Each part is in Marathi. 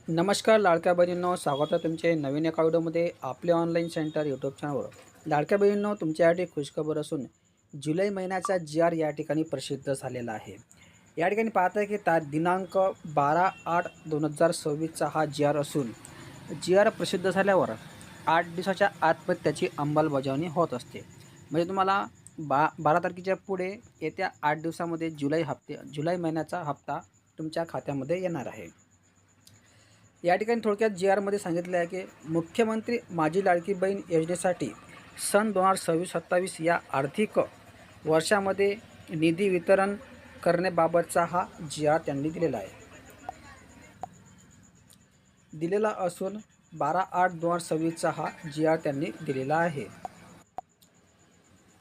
नमस्कार लाडक्या बहिणींनो, स्वागत आहे तुमचे नवीन एका व्हिडिओमध्ये आपले ऑनलाईन सेंटर यूट्यूब चॅनलवर. लाडक्या बहिणींनो, तुमच्यासाठी खुशखबर असून जुलै महिन्याचा जी.आर. या ठिकाणी प्रसिद्ध झालेला आहे. या ठिकाणी पाहत आहे की दिनांक 12/8/2026 हा जी.आर. असून जी.आर. प्रसिद्ध झाल्यावर 8 दिवसाच्या आतमध्ये त्याची अंमलबजावणी होत असते. म्हणजे तुम्हाला 12 तारखेच्या पुढे येत्या 8 दिवसामध्ये जुलै महिन्याचा हप्ता तुमच्या खात्यामध्ये येणार आहे. या ठिकाणी थोडक्यात जी.आरमध्ये सांगितले आहे की मुख्यमंत्री माझी लाडकी बहीण योजनेसाठी सन 2026-27 या आर्थिक वर्षामध्ये निधी वितरण करण्याबाबतचा हा जी.आर. त्यांनी दिलेला असून 12/8/2026 हा जी.आर. त्यांनी दिलेला आहे.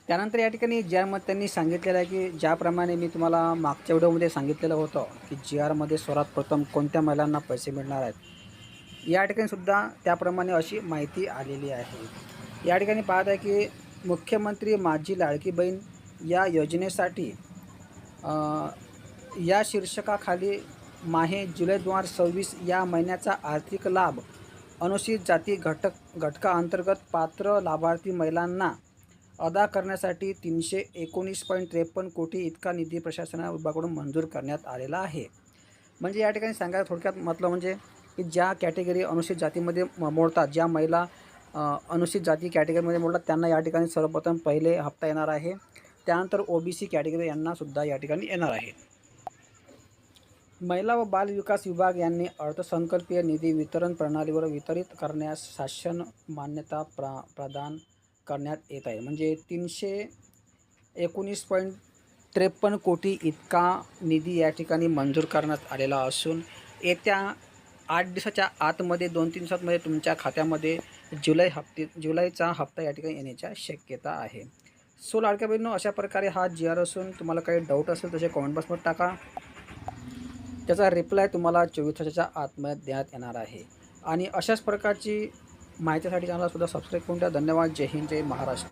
त्यानंतर या ठिकाणी जी.आरमध्ये त्यांनी सांगितलेलं आहे की ज्याप्रमाणे मी तुम्हाला मागच्या व्हिडिओमध्ये सांगितलेलं होतं की जी.आरमध्ये सर्वात प्रथम कोणत्या महिलांना पैसे मिळणार आहेत, या ठिकाणी सुद्धा त्याप्रमाणे अशी माहिती आलेली आहे. या ठिकाणी पाहत आहे की मुख्यमंत्री माझी लाडकी बहीण या योजनेसाठी या शीर्षकाखाली माहे जुलै 2026 या महिन्याचा आर्थिक लाभ अनुसूचित जाती घटकाअंतर्गत पात्र लाभार्थी महिलांना अदा करण्यासाठी 319.53 कोटी इतका निधी प्रशासन विभागाकडून मंजूर करण्यात आलेला आहे. म्हणजे या ठिकाणी सांगायला थोडक्यात म्हटलं म्हणजे की ज्या कॅटेगरी अनुसूचित जातीमध्ये मोडतात, ज्या महिला अनुसूचित जाती कॅटेगरीमध्ये मोडतात त्यांना या ठिकाणी सर्वप्रथम पहिले हप्ता येणार आहे. त्यानंतर OBC कॅटेगरी यांनासुद्धा या ठिकाणी येणार आहे. महिला व बाल विकास विभाग यांनी अर्थसंकल्पीय निधी वितरण प्रणालीवर वितरित करण्यास शासन मान्यता प्रदान करण्यात येत आहे. म्हणजे 319.53 कोटी इतका निधी या ठिकाणी मंजूर करण्यात आलेला असून येत्या 8 दिवसाच्या आतमध्ये 2-3 दिवसांमध्ये तुमच्या खात्यामध्ये जुलैचा हप्ता या ठिकाणी येण्याच्या शक्यता आहे. सो लाडक्या बहिणींनो, अशा प्रकारे हा जी.आर. असून तुम्हाला काही डाऊट असेल तसे कमेंट बॉक्समध्ये टाका. त्याचा रिप्लाय तुम्हाला 24 तासाच्या आतमध्ये देण्यात येणार आहे. आणि अशाच प्रकारची माहितीसाठी चॅनलला सुद्धा सबस्क्राईब करून द्या. धन्यवाद. जय हिंद, जय महाराष्ट्र.